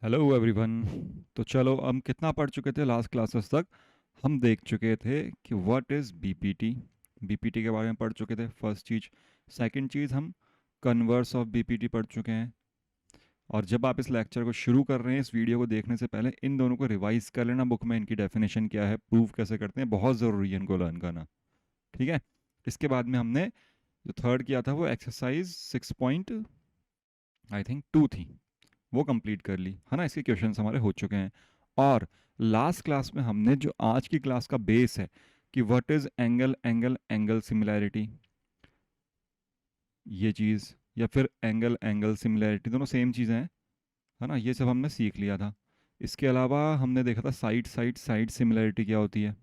Hello everyone. तो चलो, हम कितना पढ़ चुके थे लास्ट क्लासेस तक? हम देख चुके थे कि व्हाट इज़ बीपीटी। बीपीटी के बारे में पढ़ चुके थे, फर्स्ट चीज़। सेकंड चीज़, हम कन्वर्स ऑफ बीपीटी पढ़ चुके हैं। और जब आप इस लेक्चर को शुरू कर रहे हैं, इस वीडियो को देखने से पहले इन दोनों को रिवाइज कर लेना, बुक में इनकी डेफिनेशन क्या है, प्रूव कैसे करते हैं, बहुत ज़रूरी है इनको लर्न करना। ठीक है। इसके बाद में हमने जो थर्ड किया था वो एक्सरसाइज 6.2 थी, वो कंप्लीट कर ली है ना। इसके क्वेश्चंस हमारे हो चुके हैं। और लास्ट क्लास में हमने जो आज की क्लास का बेस है कि what is angle angle angle similarity, ये चीज़, या फिर एंगल एंगल सिमिलैरिटी, दोनों सेम चीज़ें हैं, है ना। ये सब हमने सीख लिया था। इसके अलावा हमने देखा था साइड साइड साइड सिमिलैरिटी क्या होती है।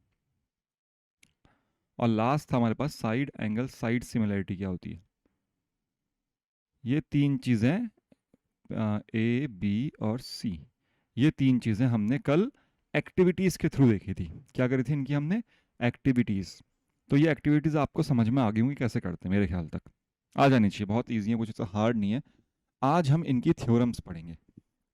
और लास्ट था हमारे पास साइड एंगल साइड सिमिलैरिटी क्या होती है। ये तीन चीज़ें, ए बी और सी, ये तीन चीज़ें हमने कल एक्टिविटीज़ के थ्रू देखी थी। क्या करी थी इनकी हमने? एक्टिविटीज़। तो ये एक्टिविटीज़ आपको समझ में आ गई होंगी कैसे करते हैं, मेरे ख्याल तक आ जानी चाहिए, बहुत ईजी है, कुछ ऐसा हार्ड नहीं है। आज हम इनकी थ्योरम्स पढ़ेंगे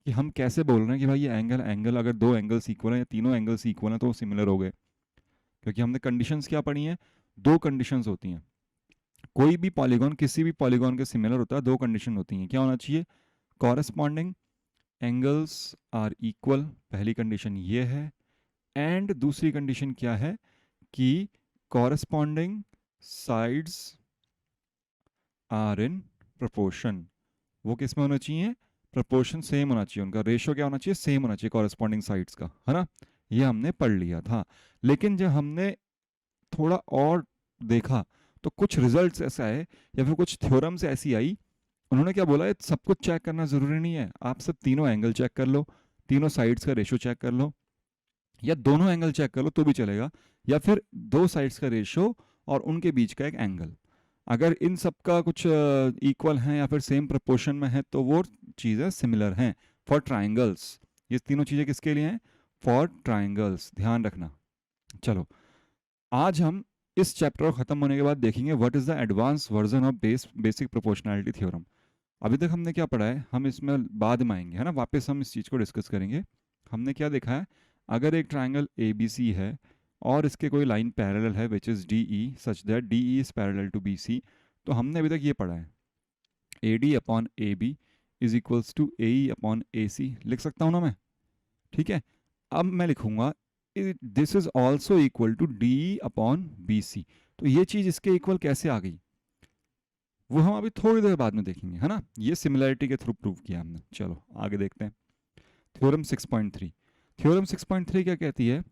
कि हम कैसे बोल रहे हैं कि भाई ये एंगल एंगल, अगर दो एंगल्स इक्वल हैं या तीनों एंगल्स इक्वल हैं तो वो सिमिलर हो गए। क्योंकि हमने कंडीशंस क्या पढ़ी हैं? दो कंडीशंस होती हैं। कोई भी पॉलीगॉन किसी भी पॉलीगॉन के सिमिलर होता है, दो कंडीशन होती हैं। क्या होना चाहिए? कॉरेस्पॉन्डिंग एंगल्स आर इक्वल, पहली कंडीशन ये है। एंड दूसरी कंडीशन क्या है कि corresponding sides are in proportion. वो किस में होना चाहिए? प्रोपोर्शन सेम होना चाहिए, उनका रेशियो क्या होना चाहिए? सेम होना चाहिए कॉरेस्पॉन्डिंग साइड्स का, है ना। ये हमने पढ़ लिया था। लेकिन जब हमने थोड़ा और देखा तो कुछ रिजल्ट्स ऐसा है, या फिर कुछ थ्योरम्स ऐसी आई, उन्होंने क्या बोला, सब कुछ चेक करना ज़रूरी नहीं है, आप सब तीनों एंगल चेक कर लो, तीनों साइड्स का रेशियो चेक कर लो, या दोनों एंगल चेक कर लो तो भी चलेगा, या फिर दो साइड्स का रेशियो और उनके बीच का एक एंगल, अगर इन सब का कुछ इक्वल है या फिर सेम प्रोपोर्शन में है तो वो चीज़ें सिमिलर हैं फॉर ट्राइंगल्स। ये तीनों चीज़ें किसके लिए हैं? फॉर ट्राइंगल्स, ध्यान रखना। चलो, आज हम इस चैप्टर को खत्म होने के बाद देखेंगे what is the advance version of basic proportionality theorem. अभी तक हमने क्या पढ़ा है, हम इसमें बाद में आएंगे, है ना, वापस हम इस चीज़ को डिस्कस करेंगे। हमने क्या देखा है? अगर एक ट्राइंगल ए बी सी है और इसके कोई लाइन पैरेलल है which is D E, such that D E is parallel to B C, तो हमने अभी तक ये पढ़ा है A D upon A B is equals to A E upon A C, लिख सकता हूँ ना मैं? ठीक है। अब मैं लिखूंगा this is also equal to D upon B C. तो ये चीज़ इसके इक्वल कैसे आ गई, वो हम अभी थोड़ी देर बाद में देखेंगे, है ना। ये सिमिलैरिटी के थ्रू प्रूव किया हमने। चलो आगे देखते हैं। थ्योरम 6.3। थ्योरम 6.3 क्या कहती है?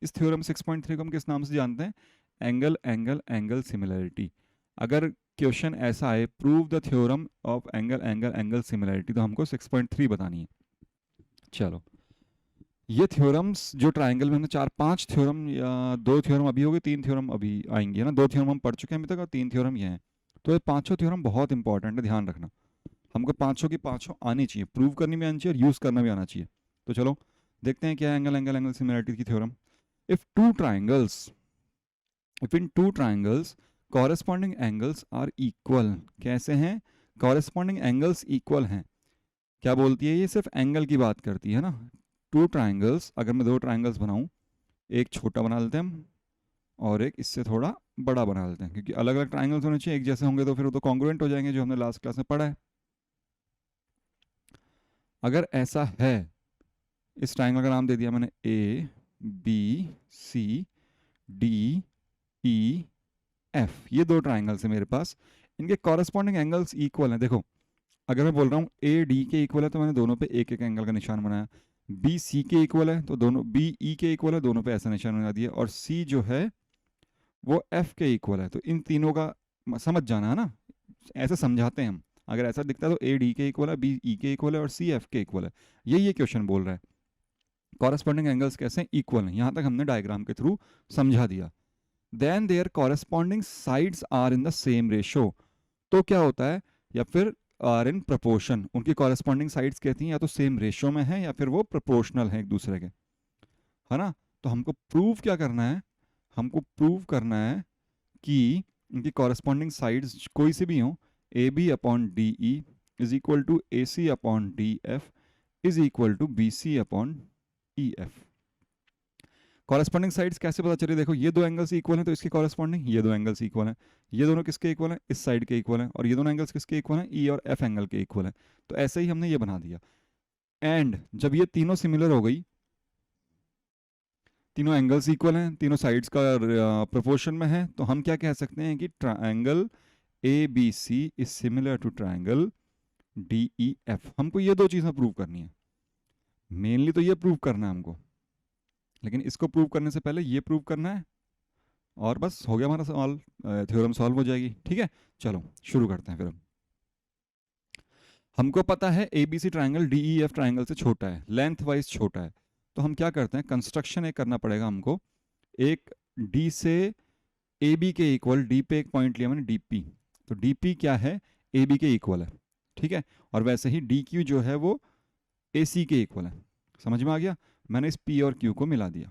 इस थ्योरम 6.3 को हम किस नाम से जानते हैं? Angle angle angle similarity. अगर क्वेश्चन ऐसा है, prove the theorem of angle angle angle similarity, तो हमको 6.3 बतानी है। चलो, ये थ्योरम्स जो ट्राइंगल में हमने चार पांच थ्योरम, या दो थ्योरम अभी हो गए, तीन थ्योरम अभी आएंगे, ना। दो थ्योरम हम पढ़ चुके हैं अभी तक और तीन थ्योरम ये हैं। तो ये पांचों थ्योरम बहुत इंपॉर्टेंट है, ध्यान रखना। हमको पांचों की पांचों आनी चाहिए, प्रूव करनी भी आनी चाहिए और यूज़ करना भी आना चाहिए। तो चलो देखते हैं क्या एंगल एंगल एंगल सिमिलैरिटी की theorem. If two triangles, if in two triangles corresponding angles are equal, कैसे हैं? कॉरेस्पॉन्डिंग एंगल्स इक्वल हैं। क्या बोलती है ये? सिर्फ एंगल की बात करती है ना। टू ट्राइंगल्स, अगर मैं दो ट्राइंगल्स बनाऊं, एक छोटा बना लेते हैं हम और एक इससे थोड़ा बड़ा बना लेते हैं, क्योंकि अलग अलग ट्राइंगल्स होने चाहिए, एक जैसे होंगे तो फिर वो तो कॉन्ग्रुएंट हो जाएंगे, जो हमने लास्ट क्लास में पढ़ा है। अगर ऐसा है, इस ट्राइंगल का नाम दे दिया मैंने A B C D E F, ये दो ट्राइंगल्स हैं मेरे पास, इनके कॉरेस्पॉन्डिंग एंगल्स इक्वल हैं। देखो, अगर मैं बोल रहा हूँ ए डी के इक्वल है तो मैंने दोनों पे एक एक एंगल का निशान बनाया, बी सी के इक्वल है तो दोनों, बी ई के इक्वल है, दोनों पे ऐसा निशान बना दिया, और सी जो है वो एफ के इक्वल है। तो इन तीनों का समझ जाना है ना, ऐसे समझाते हैं हम। अगर ऐसा दिखता है तो ए डी के इक्वल है, बी ई के इक्वल है और सी एफ के इक्वल है। ये क्वेश्चन बोल रहा है कॉरेस्पॉन्डिंग एंगल्स कैसे इक्वल हैं, यहाँ तक हमने डायग्राम के थ्रू समझा दिया। Then their corresponding sides are in the same ratio, तो क्या होता है? या फिर आर इन प्रपोर्शन, उनकी कॉरेस्पॉन्डिंग साइड्स कहती हैं या तो सेम रेशो में है या फिर वो प्रोपोर्शनल है एक दूसरे के, है ना। तो हमको प्रूव क्या करना है? हमको प्रूव करना है कि इनकी कॉरेस्पॉन्डिंग साइड्स कोई से भी हों, A B upon D E is equal to A C upon D F is equal to B C upon E F. Corresponding sides कैसे पता चले? देखो ये दो एंगल्स इक्वल हैं तो इसके कॉरेस्पॉन्डिंग ये दो एंगल्स इक्वल हैं, ये दोनों किसके इक्वल हैं? इस साइड के इक्वल हैं, और ये दोनों एंगल्स किसके इक्वल हैं? ई और एफ एंगल के इक्वल हैं। तो ऐसे ही हमने ये बना दिया। एंड जब ये तीनों सिमिलर हो गई, तीनों एंगल्स इक्वल हैं, तीनों साइड्स का प्रोपोर्शन में है, तो हम क्या कह सकते हैं कि triangle A B C is similar to triangle D E F. हमको ये दो चीज़ें प्रूव करनी है, मेनली तो ये प्रूव करना है हमको, लेकिन इसको प्रूव करने से पहले ये प्रूव करना है, और बस हो गया हमारा सवाल, थ्योरम सॉल्व हो जाएगी। ठीक है, चलो शुरू करते हैं फिर। हमको पता है A B C triangle D E F triangle से छोटा है, लेंथ वाइज छोटा है, तो हम क्या करते हैं, कंस्ट्रक्शन एक करना पड़ेगा हमको। एक डी से ए बी के इक्वल, डी पे एक पॉइंट लिया मैंने डी पी, तो डी पी क्या है? ए बी के इक्वल है। ठीक है, और वैसे ही डी क्यू जो है वो ए सी के इक्वल है। समझ में आ गया? मैंने इस पी और क्यू को मिला दिया।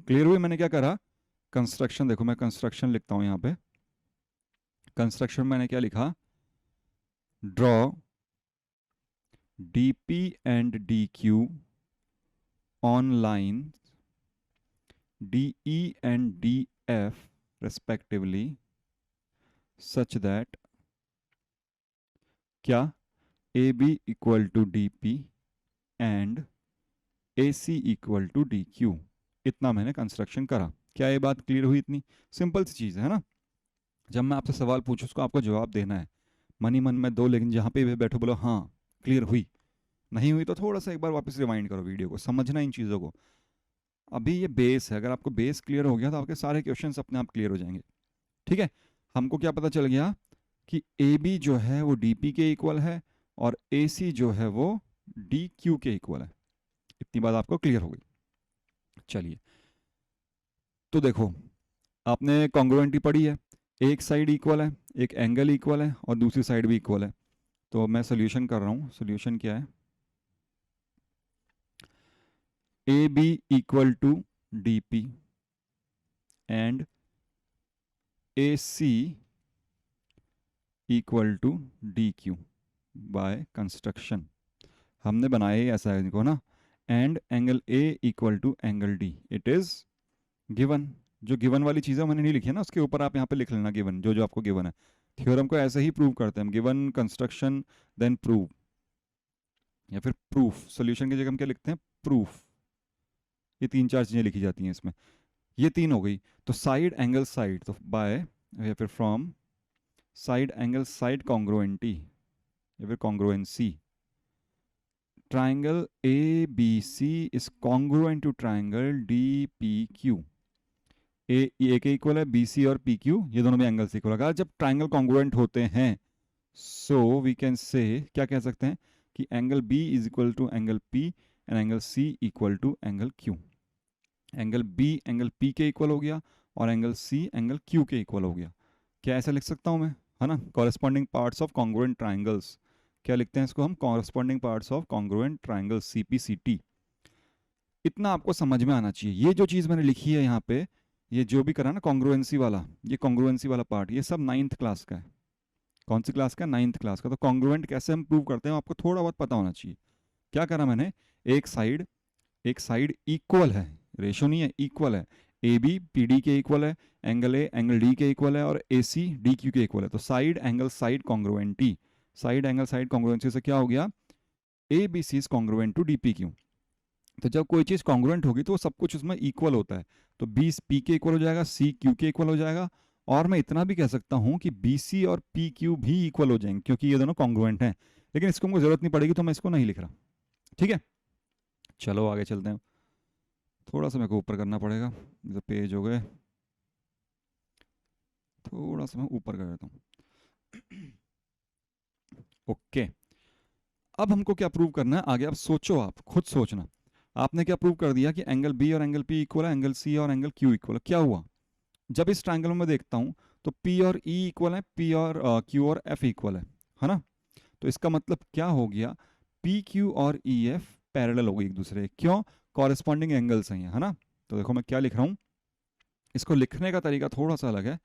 क्लियर हुई? मैंने क्या करा, कंस्ट्रक्शन देखो, मैं कंस्ट्रक्शन लिखता हूं यहां पे। कंस्ट्रक्शन मैंने क्या लिखा, draw dp and dq on lines de and df respectively such that क्या ab equal to dp and ac equal to dq। इतना मैंने कंस्ट्रक्शन करा। क्या ये बात क्लियर हुई? इतनी सिंपल सी चीज़ है ना। जब मैं आपसे सवाल पूछूं उसको आपको जवाब देना है, मन ही मन में दो, लेकिन जहाँ पे भी बैठो बोलो हाँ क्लियर हुई। नहीं हुई तो थोड़ा सा एक बार वापस रिवाइंड करो वीडियो को, समझना इन चीज़ों को। अभी ये बेस है, अगर आपको बेस क्लियर हो गया तो आपके सारे क्वेश्चंस अपने आप क्लियर हो जाएंगे। ठीक है, हमको क्या पता चल गया कि ए बी जो है वो डी पी के इक्वल है, और ए सी जो है वो डी क्यू के इक्वल है। इतनी बात आपको क्लियर हो गई। चलिए, तो देखो आपने कॉन्ग्रुएंटी पढ़ी है, एक साइड इक्वल है, एक एंगल इक्वल है, और दूसरी साइड भी इक्वल है। तो मैं सोल्यूशन कर रहा हूँ। सोल्यूशन क्या है, A B equal to D P and A C equal to D Q by construction. हमने बनाया ही ऐसा है इनको ना, and angle A equal to angle D, it is given. जो गिवन वाली चीज़ें मैंने नहीं लिखी है ना, उसके ऊपर आप यहाँ पे लिख लेना गिवन, जो जो आपको गिवन है। थ्योरम को ऐसे ही प्रूव करते हैं हम, गिवन, कंस्ट्रक्शन, देन प्रूव, या फिर प्रूफ। सोल्यूशन की जगह हम क्या लिखते हैं? प्रूफ। ये तीन चार चीज़ें लिखी जाती हैं इसमें। ये तीन हो गई। तो साइड एंगल साइड, तो बाय या फिर from side angle side congruenty या फिर congruency, triangle A B C is congruent to triangle D P Q. A के इक्वल है, बी सी और पी क्यू ये दोनों भी एंगल इक्वल है। जब ट्राइंगल कॉन्ग्रुएंट होते हैं, सो वी कैन से, क्या कह सकते हैं कि angle B is equal to angle P and angle C equal to angle Q. Angle B angle P के इक्वल हो गया, और एंगल सी एंगल क्यू के इक्वल हो गया। क्या ऐसा लिख सकता हूँ मैं? है ना, corresponding parts of congruent triangles. क्या लिखते हैं इसको हम? Corresponding parts of congruent triangles, C P C T. इतना आपको समझ में आना चाहिए। ये जो चीज़ मैंने लिखी है यहाँ पे, ये जो भी करा ना कॉन्ग्रुएंसी वाला, ये कॉन्ग्रुएंसी वाला पार्ट, ये सब 9th क्लास का है। कौन सी क्लास का? 9th क्लास का। तो कॉन्ग्रुएंट कैसे हम प्रूव करते हैं आपको थोड़ा बहुत पता होना चाहिए। क्या करा मैंने, एक साइड इक्वल है, रेशो नहीं है, इक्वल है। ए बी पी डी के इक्वल है, एंगल ए एंगल डी के इक्वल है, और ए सी डी क्यू के इक्वल है। तो side angle side congruenty, side angle side congruency से क्या हो गया, A B C is congruent to D P Q. तो जब कोई चीज़ कॉन्ग्रुएंट होगी तो सब कुछ उसमें इक्वल होता है। तो बी पी के इक्वल हो जाएगा, सी क्यू के इक्वल हो जाएगा, और मैं इतना भी कह सकता हूँ कि बी सी और पी क्यू भी इक्वल हो जाएंगे, क्योंकि ये दोनों कॉन्ग्रुएंट हैं। लेकिन इसको मुझे जरूरत नहीं पड़ेगी तो मैं इसको नहीं लिख रहा। ठीक है, चलो आगे चलते हैं। थोड़ा सा मेरे को ऊपर करना पड़ेगा, जब पेज हो गए, थोड़ा सा मैं ऊपर कर देता हूँ। ओके, अब हमको क्या प्रूव करना है आगे? आप सोचो, आप खुद सोचना। आपने क्या प्रूव कर दिया कि एंगल बी और एंगल पी इक्वल है, एंगल सी और एंगल क्यू इक्वल है। क्या हुआ, जब इस ट्रायंगल में देखता हूँ तो पी और ई इक्वल है, पी और क्यू और एफ इक्वल है ना। तो इसका मतलब क्या हो गया, पी क्यू और ई एफ पैरेलल हो गई एक दूसरे। क्यों? कॉरेस्पॉन्डिंग एंगल्स हैं, है ना। तो देखो मैं क्या लिख रहा हूँ, इसको लिखने का तरीका थोड़ा सा अलग है।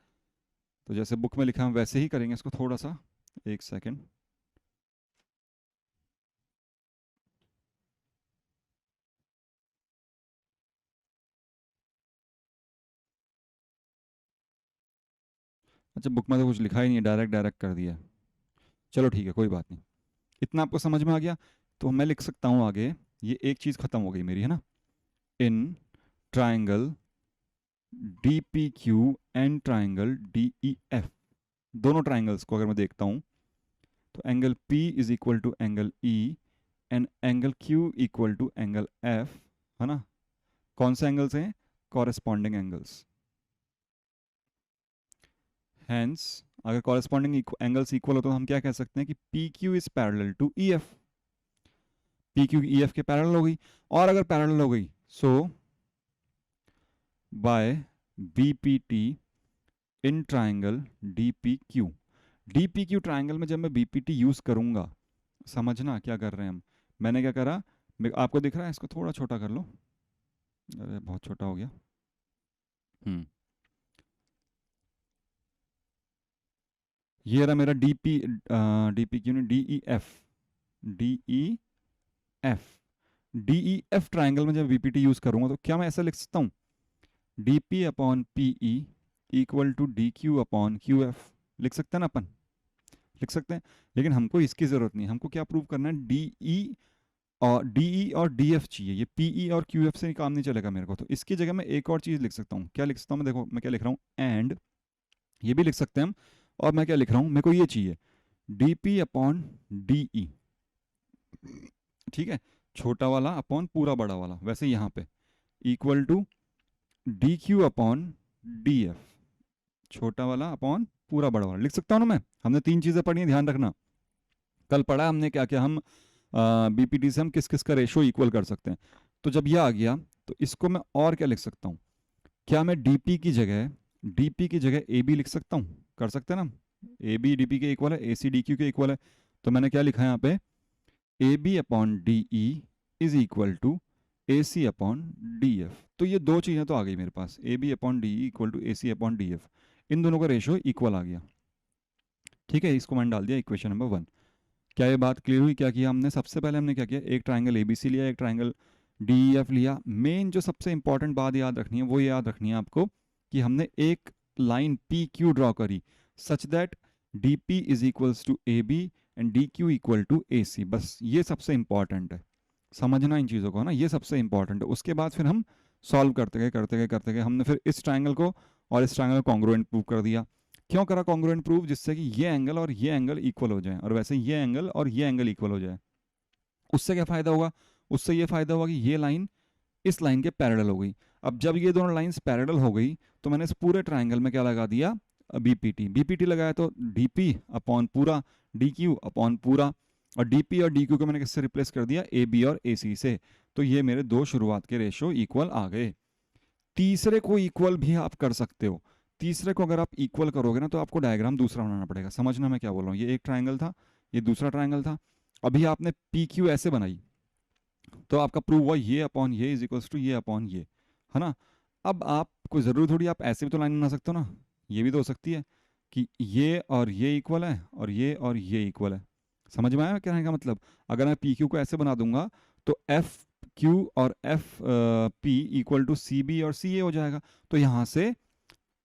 तो जैसे बुक में लिखा हम वैसे ही करेंगे इसको, थोड़ा सा, एक सेकेंड। अच्छा बुक में तो कुछ लिखा ही नहीं है, डायरेक्ट डायरेक्ट कर दिया है। चलो ठीक है, कोई बात नहीं। इतना आपको समझ में आ गया। तो मैं लिख सकता हूँ आगे, ये एक चीज़ खत्म हो गई मेरी, है ना। In triangle D P Q and triangle D E F, दोनों ट्राइंगल्स को अगर मैं देखता हूँ, तो angle P is equal to angle E and angle Q equal to angle F, है ना। कौन से एंगल्स हैं? Corresponding angles. हेंस अगर कॉरेस्पॉन्डिंग एंगल्स इक्वल हो तो हम क्या कह सकते हैं कि P Q is parallel to E F. P Q E F के पैरेलल हो गई, और अगर पैरेलल हो गई so by B P T in triangle D P Q. D P Q triangle में जब मैं बी पी टी यूज़ करूँगा, समझना क्या कर रहे हैं हम। मैंने क्या करा, आपको दिख रहा है, इसको थोड़ा छोटा कर लो। अरे बहुत छोटा हो गया। ये रहा मेरा डी पी क्यू ने D E F, D E F. D E F triangle में जब बीपीटी यूज करूंगा तो क्या मैं ऐसा लिख सकता हूँ, D P upon P E equal to D Q upon Q F. लिख सकते हैं ना अपन, लिख सकते हैं। लेकिन हमको इसकी जरूरत नहीं, हमको क्या प्रूव करना है, डी ई और डी एफ चाहिए। ये पी ई और क्यू एफ से काम नहीं चलेगा मेरे को। तो इसकी जगह मैं एक और चीज़ लिख सकता हूँ। क्या लिख सकता हूँ मैं, देखो मैं क्या लिख रहा हूँ, एंड ये भी लिख सकते हैं हम। और मैं क्या लिख रहा हूँ, मेरे को ये चाहिए डी पी अपॉन डी ई, ठीक है, छोटा वाला अपॉन पूरा बड़ा वाला, वैसे यहाँ पे equal to D Q upon D F, छोटा वाला अपॉन पूरा बड़ा वाला। लिख सकता हूँ ना मैं। हमने तीन चीज़ें पढ़ी हैं, ध्यान रखना। कल पढ़ा हमने क्या क्या, हम बीपीटी से हम किस किस का रेशो इक्वल कर सकते हैं। तो जब ये आ गया तो इसको मैं और क्या लिख सकता हूँ, क्या मैं डीपी की जगह ए बी लिख सकता हूँ? कर सकते हैं ना। ए बी डी पी के इक्वल है, ए सी डी क्यू के इक्वल है। तो मैंने क्या लिखा है यहाँ पे, A B upon D E is equal to A C upon D F. तो ये दो चीज़ें तो आ गई मेरे पास, A B upon D E equal to A C upon D F. इन दोनों का रेशो इक्वल आ गया, ठीक है। इसको मैंने डाल दिया इक्वेशन नंबर 1। क्या ये बात क्लियर हुई? क्या किया हमने, सबसे पहले हमने क्या किया, एक ट्राइंगल ए बी सी लिया, एक ट्राइंगल डी ई एफ लिया। मेन जो सबसे इंपॉर्टेंट बात याद रखनी है वो याद रखनी है आपको, कि हमने एक लाइन पी क्यू ड्रॉ करी such that D P is equals to A B and D Q equal to A C. बस ये सबसे इंपॉर्टेंट है, समझना इन चीज़ों को ना, ये सबसे इंपॉर्टेंट है। उसके बाद फिर हम सॉल्व करते गए हमने फिर इस ट्राइंगल को और इस ट्राइंगल को कॉन्ग्रुएंट प्रूव कर दिया। क्यों करा कॉन्ग्रुएंट प्रूव? जिससे कि ये एंगल और ये एंगल इक्वल हो जाए, और वैसे ये एंगल और ये एंगल इक्वल हो जाए। उससे क्या फ़ायदा होगा? उससे ये फ़ायदा होगा कि ये लाइन इस लाइन के पैरेलल हो गई। अब जब ये दोनों लाइंस पैरेलल हो गई तो मैंने इस पूरे ट्राइंगल में क्या लगा दिया, बीपीटी। बीपीटी लगाया तो डीपी अपॉन पूरा, डी क्यू अपॉन पूरा, और डीपी और डी क्यू को मैंने किससे रिप्लेस कर दिया, ए बी और ए सी से। तो ये मेरे दो शुरुआत के रेशो इक्वल आ गए। तीसरे को इक्वल भी आप कर सकते हो। तीसरे को अगर आप इक्वल करोगे ना तो आपको डायग्राम दूसरा बनाना पड़ेगा। समझना मैं क्या बोल रहा हूँ। ये एक ट्राइंगल था, ये दूसरा ट्राइंगल था। अभी आपने पी क्यू ऐसे बनाई तो आपका प्रूव हुआ ये अपॉन ये इज इक्वल्स टू ये अपॉन ये, है ना। अब आप कोई ज़रूरी थोड़ी आप ऐसे भी तो लाइन बना सकते हो ना। ये भी तो हो सकती है कि ये और ये इक्वल है और ये इक्वल है। समझ में आया कहने का मतलब? अगर मैं पी क्यू को ऐसे बना दूंगा तो एफ क्यू और F P equal to C B और सी ए हो जाएगा। तो यहाँ से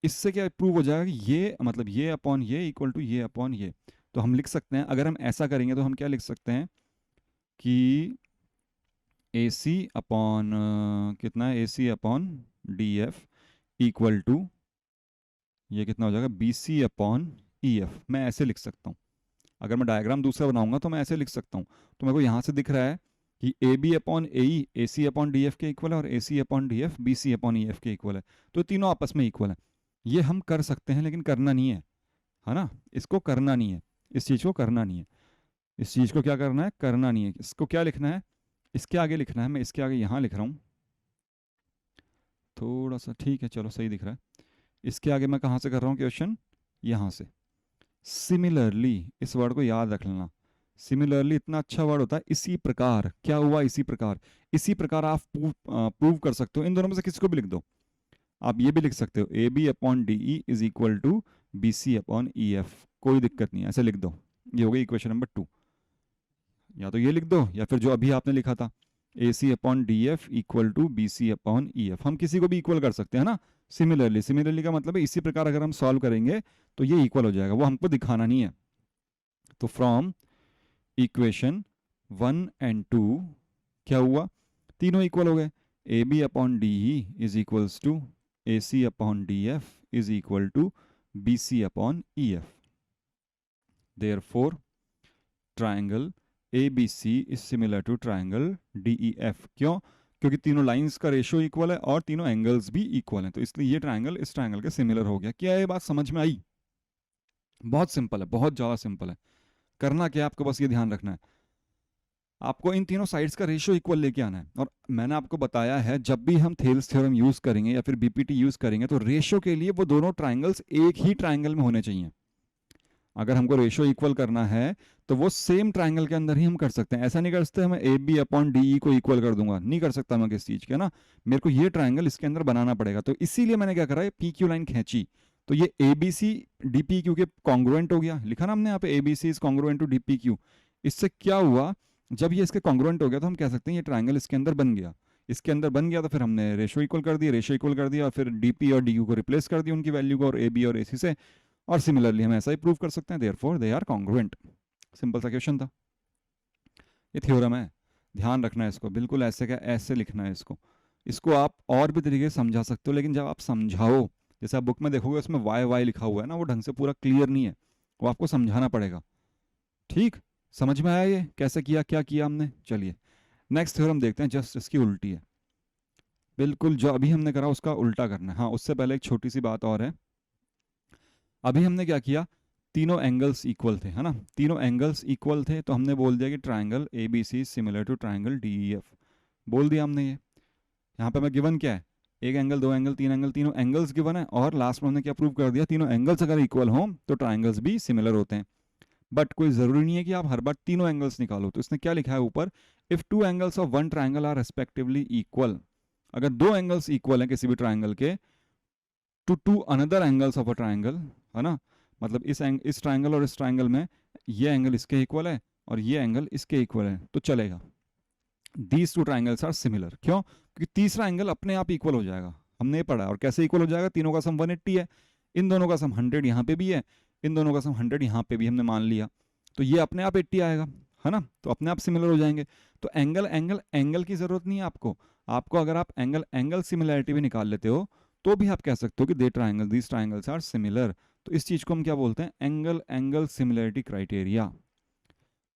इससे क्या प्रूव हो जाएगा कि ये मतलब ये अपॉन ये इक्वल टू ये अपॉन ये। तो हम लिख सकते हैं, अगर हम ऐसा करेंगे तो हम क्या लिख सकते हैं कि ए सी अपॉन कितना है, A C upon D F equal to ये कितना हो जाएगा, B C upon E F. मैं ऐसे लिख सकता हूँ। अगर मैं डायग्राम दूसरा बनाऊंगा तो मैं ऐसे लिख सकता हूँ। तो मेरे को यहाँ से दिख रहा है कि A B upon A E A C upon D F के इक्वल है, और A C upon D F B C upon E F के इक्वल है। तो तीनों आपस में इक्वल है। ये हम कर सकते हैं लेकिन करना नहीं है ना। इसको करना नहीं है, इस चीज़ को करना नहीं है। इस चीज़ को क्या करना है, करना नहीं है। इसको क्या लिखना है, इसके आगे लिखना है। मैं इसके आगे यहाँ लिख रहा हूँ थोड़ा सा, ठीक है चलो सही दिख रहा है। इसके आगे मैं कहाँ से कर रहा हूँ क्वेश्चन, यहाँ से। सिमिलरली, इस वर्ड को याद रख लेना। सिमिलरली इतना अच्छा वर्ड होता है। इसी प्रकार, क्या हुआ, इसी प्रकार। इसी प्रकार आप प्रूव कर सकते हो। इन दोनों में से किसी को भी लिख दो। आप ये भी लिख सकते हो A B upon D E is equal to B C upon E F, कोई दिक्कत नहीं है, ऐसे लिख दो। ये हो गई इक्वेशन नंबर 2। या तो ये लिख दो या फिर जो अभी आपने लिखा था A C upon D F equal to B C upon E F. हम किसी को भी इक्वल कर सकते हैं ना। सिमिलरली, सिमिलरली का मतलब है इसी प्रकार अगर हम सॉल्व करेंगे तो ये इक्वल हो जाएगा, वो हमको दिखाना नहीं है। तो फ्रॉम इक्वेशन 1 एंड 2 क्या हुआ, तीनों इक्वल हो गए। A B upon D E is equals to A C upon D F is equal to B C upon E F. Therefore triangle A B C is similar to triangle D E F. क्यों? क्योंकि तीनों lines का ratio equal है और तीनों angles भी equal हैं, तो इसलिए ये ट्राइंगल इस ट्राइंगल के सिमिलर हो गया। क्या ये बात समझ में आई? बहुत सिंपल है, बहुत ज़्यादा सिंपल है। करना क्या है आपको, बस ये ध्यान रखना है, आपको इन तीनों साइड्स का रेशियो इक्वल लेके आना है। और मैंने आपको बताया है जब भी हम थेल्स थ्योरम यूज़ करेंगे या फिर बीपीटी यूज़ करेंगे तो रेशियो के लिए वो दोनों ट्राइंगल्स एक ही ट्राइंगल में होने चाहिए। अगर हमको रेशियो इक्वल करना है तो वो सेम ट्राइंगल के अंदर ही हम कर सकते हैं। ऐसा नहीं कर सकते मैं A B upon D E को इक्वल कर दूंगा, नहीं कर सकता मैं किस चीज़ के ना, मेरे को ये ट्राइंगल इसके अंदर बनाना पड़ेगा। तो इसीलिए मैंने क्या करा, है पी क्यू लाइन खींची, तो ये A B C D P Q के कॉन्ग्रुएंट हो गया। लिखा ना हमने यहाँ पे A B C is congruent to D P Q. इससे क्या हुआ, जब ये इसके कॉन्ग्रुएंट हो गया तो हम कह सकते हैं ये ट्राइंगल इसके अंदर बन गया। इसके अंदर बन गया तो फिर हमने रेशियो इक्वल कर दिया, रेशियो इक्वल कर दिया और फिर डी पी और डी यू को रिप्लेस कर दिया उनकी वैल्यू को, और ए बी और ए सी से। और सिमिलरली हम ऐसा ही प्रूव कर सकते हैं, therefore they are congruent. Simple सा क्वेश्चन था, ये थ्योरम है, ध्यान रखना है इसको, बिल्कुल ऐसे क्या ऐसे लिखना है इसको। इसको आप और भी तरीके से समझा सकते हो, लेकिन जब आप समझाओ, जैसे आप बुक में देखोगे उसमें वाई वाई लिखा हुआ है ना, वो ढंग से पूरा क्लियर नहीं है, वो आपको समझाना पड़ेगा। ठीक, समझ में आया ये कैसे किया, क्या किया हमने? चलिए नेक्स्ट थ्योरम देखते हैं, जस्ट इसकी उल्टी है, बिल्कुल जो अभी हमने करा उसका उल्टा करना है। हाँ, उससे पहले एक छोटी सी बात और है, अभी हमने क्या किया, तीनों एंगल्स इक्वल थे, है ना, तीनों एंगल्स इक्वल थे तो हमने बोल दिया कि triangle A B C similar to triangle D E F, बोल दिया हमने। ये यहाँ पे हमें गिवन क्या है, एक एंगल, दो एंगल, तीन एंगल, तीनों एंगल्स गिवन है, और लास्ट में हमने क्या प्रूव कर दिया, तीनों एंगल्स अगर इक्वल हों तो ट्राइंगल्स भी सिमिलर होते हैं। बट कोई ज़रूरी नहीं है कि आप हर बार तीनों एंगल्स निकालो। तो इसने क्या लिखा है ऊपर, if two angles of one triangle are respectively equal, अगर दो एंगल्स इक्वल हैं किसी भी ट्राइंगल के, to two another angles of a triangle, है ना, मतलब इस ट्राइंगल और इस ट्राइंगल में ये एंगल इसके इक्वल है और ये एंगल इसके इक्वल है तो चलेगा। These two triangles are similar. क्यों? क्योंकि तीसरा एंगल अपने आप इक्वल हो जाएगा, हमने ये पढ़ा। और कैसे इक्वल हो जाएगा, तीनों का सम 180 है, इन दोनों का सम 100 यहाँ पे भी है, इन दोनों का सम 100 यहाँ पे भी हमने मान लिया, तो ये अपने आप 80 आएगा, है ना, तो अपने आप सिमिलर हो जाएंगे। तो एंगल एंगल एंगल की जरूरत नहीं है आपको, आपको अगर आप एंगल एंगल सिमिलैरिटी भी निकाल लेते हो तो भी आप कह सकते हो कि they triangle these triangles are similar. तो इस चीज को हम क्या बोलते हैं, angle angle similarity criteria.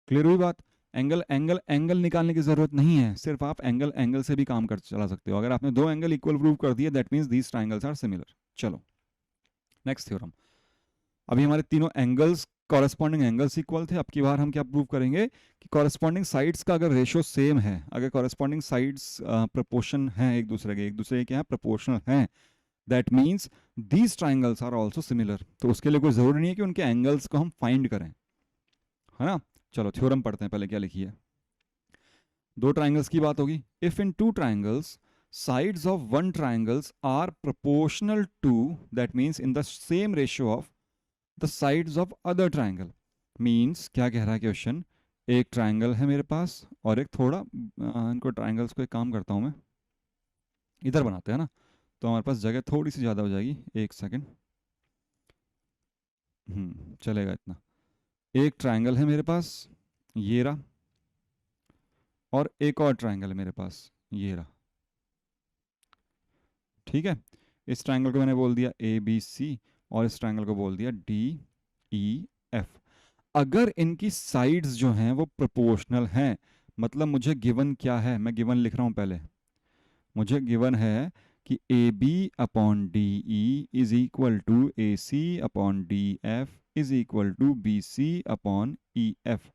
Clear हुई बात? एंगल एंगल एंगल निकालने की जरूरत नहीं है, सिर्फ आप एंगल एंगल से भी काम कर चला सकते हो। अगर आपने दो एंगल इक्वल प्रूव कर दिया that means these triangles are similar. चलो नेक्स्ट थ्योरम, अभी हमारे तीनों एंगल्स कॉरेस्पॉन्डिंग एंगल्स इक्वल थे, अब की बार हम क्या प्रूव करेंगे कि कॉरेस्पॉन्डिंग साइड्स का अगर रेशियो सेम है, अगर कॉरेस्पॉन्डिंग साइड्स प्रोपोर्शन हैं एक दूसरे के क्या है, प्रोपोर्शनल हैं, that means these triangles are also similar. तो उसके लिए कोई जरूरी नहीं है कि उनके एंगल्स को हम फाइंड करें, है ना। चलो थ्योरम पढ़ते हैं, पहले क्या लिखी है। दो ट्राइंगल्स की बात होगी, if in two triangles sides of one triangles are proportional to, that means in the same ratio of the sides of other triangle, means क्या कह रहा है क्वेश्चन, एक ट्राइंगल है मेरे पास और एक थोड़ा इनको ट्राइंगल्स को एक काम करता हूँ मैं, इधर बनाते हैं ना, तो हमारे पास जगह थोड़ी सी ज़्यादा हो जाएगी, एक सेकेंड, चलेगा इतना। एक ट्राइंगल है मेरे पास, ये रहा, और एक और ट्राइंगल है मेरे पास, ये रहा, ठीक है। इस ट्राइंगल को मैंने बोल दिया ए बी सी और इस ट्राइंगल को बोल दिया डी ई एफ। अगर इनकी साइड्स जो हैं वो प्रोपोर्शनल हैं, मतलब मुझे गिवन क्या है, मैं गिवन लिख रहा हूँ पहले, मुझे गिवन है कि A B upon D E is equal to A C upon D F is equal to B C upon E F.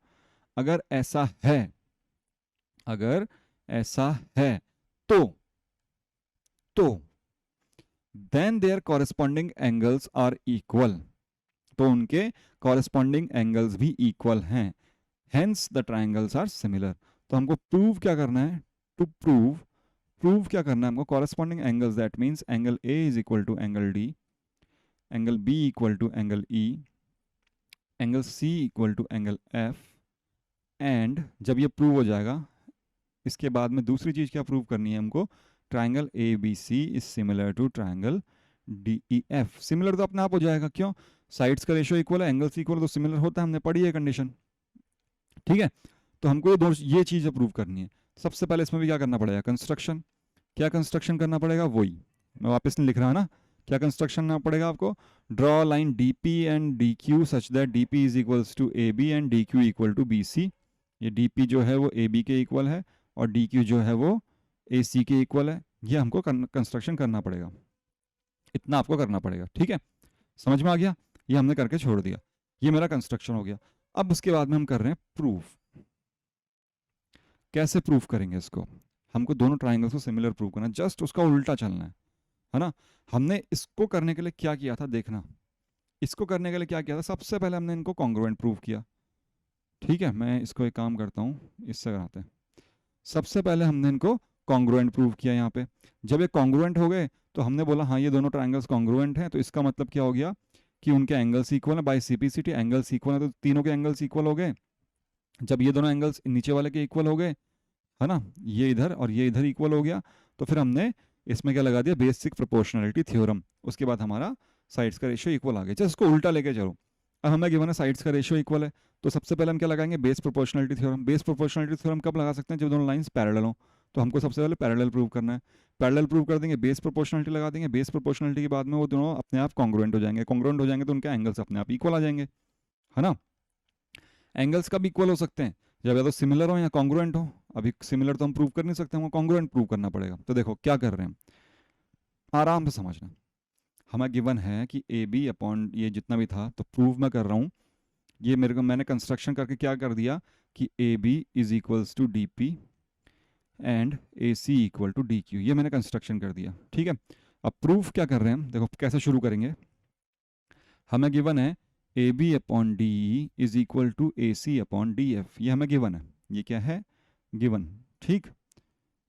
अगर ऐसा है, अगर ऐसा है तो then their corresponding angles are equal, तो उनके कॉरेस्पॉन्डिंग एंगल्स भी इक्वल हैं, hence the triangles are similar. तो हमको प्रूव क्या करना है, टू प्रूव क्या करना है हमको, corresponding angles, that means angle A is equal to angle D, angle B equal to angle E, angle C equal to angle F. And जब ये प्रूव हो जाएगा, इसके बाद में दूसरी चीज़ क्या प्रूव करनी है हमको, triangle A B C is similar to triangle D E F. Similar तो अपने आप हो जाएगा, क्यों? साइड्स का रेशियो इक्वल है, एंगल्स इक्वल है, तो सिमिलर होता है, हमने पढ़ी है कंडीशन। ठीक है, तो हमको ये चीज़ अप्रूव करनी है। सबसे पहले इसमें भी क्या करना पड़ेगा? कंस्ट्रक्शन। क्या कंस्ट्रक्शन करना पड़ेगा? वही मैं वापस नहीं लिख रहा ना। क्या कंस्ट्रक्शन करना पड़ेगा आपको? Draw line D P and D Q such that D P is equals to A B and D Q equal to B C. ये डी पी जो है वो ए बी के इक्वल है और डी क्यू जो है वो ए सी के इक्वल है। ये हमको कंस्ट्रक्शन करना पड़ेगा, इतना आपको करना पड़ेगा। ठीक है, समझ में आ गया? ये हमने करके छोड़ दिया, ये मेरा कंस्ट्रक्शन हो गया। अब उसके बाद में हम कर रहे हैं प्रूफ। कैसे प्रूफ करेंगे इसको? हमको दोनों ट्राइंगल्स को सिमिलर प्रूव करना है, जस्ट उसका उल्टा चलना है ना। हमने इसको करने के लिए क्या किया था देखना, इसको करने के लिए क्या किया था? सबसे पहले हमने इनको कॉन्ग्रुएंट प्रूव किया। ठीक है, मैं इसको एक काम करता हूँ, इससे कराते हैं। सबसे पहले हमने इनको कॉन्ग्रुएंट प्रूव किया। यहाँ पे जब ये कॉन्ग्रुएंट हो गए तो हमने बोला हाँ ये दोनों ट्राइंगल्स कॉन्ग्रुएंट हैं, तो इसका मतलब क्या हो गया कि उनके एंगल्स इक्वल है। बाय सिंपलिसिटी एंगल्स इक्वल है, तो तीनों के एंगल्स इक्वल हो गए। जब ये दोनों एंगल्स नीचे वाले के इक्वल हो गए, है ना, ये इधर और ये इधर इक्वल हो गया, तो फिर हमने इसमें क्या लगा दिया? Basic proportionality theorem. उसके बाद हमारा साइड्स का रेशियो इक्वल आ गया। जस्ट उसको उल्टा लेके चलो। अब हमें गिवन है साइड्स का रेशियो इक्वल है, तो सबसे पहले हम क्या लगाएंगे? Base proportionality theorem. Base proportionality theorem कब लगा सकते हैं? जब दोनों लाइंस पैरेलल हो। तो हमको सबसे पहले पैरेलल प्रूव करना है। पैरेलल प्रूव कर देंगे, बेस प्रोपोर्शनलिटी लगा देंगे। बेस प्रोपोर्शनलिटी के बाद में वो दोनों अपने आप कॉन्ग्रुएंट हो जाएंगे। कॉन्ग्रुएंट हो जाएंगे तो उनके एंगल्स अपने आप इक्वल आ जाएंगे, है ना। एंगल्स कब इक्वल हो सकते हैं? जब या तो सिमिलर हो या कॉन्ग्रुएंट हो। अभी सिमिलर तो हम प्रूव कर नहीं सकते, हमको कॉन्ग्रुएंट प्रूव करना पड़ेगा। तो देखो क्या कर रहे हैं, आराम से समझना। हमें गिवन है कि ए बी अपॉन ये जितना भी था, तो प्रूव मैं कर रहा हूँ। ये मेरे को मैंने कंस्ट्रक्शन करके क्या कर दिया कि A B is equals to D P and A C equal to D Q. ये मैंने कंस्ट्रक्शन कर दिया। ठीक है, अब प्रूफ क्या कर रहे हैं? देखो कैसे शुरू करेंगे। हमें गिवन है A B upon D E is equal to A C upon D F. ये हमें गिवन है, ये क्या है? गिवन। ठीक,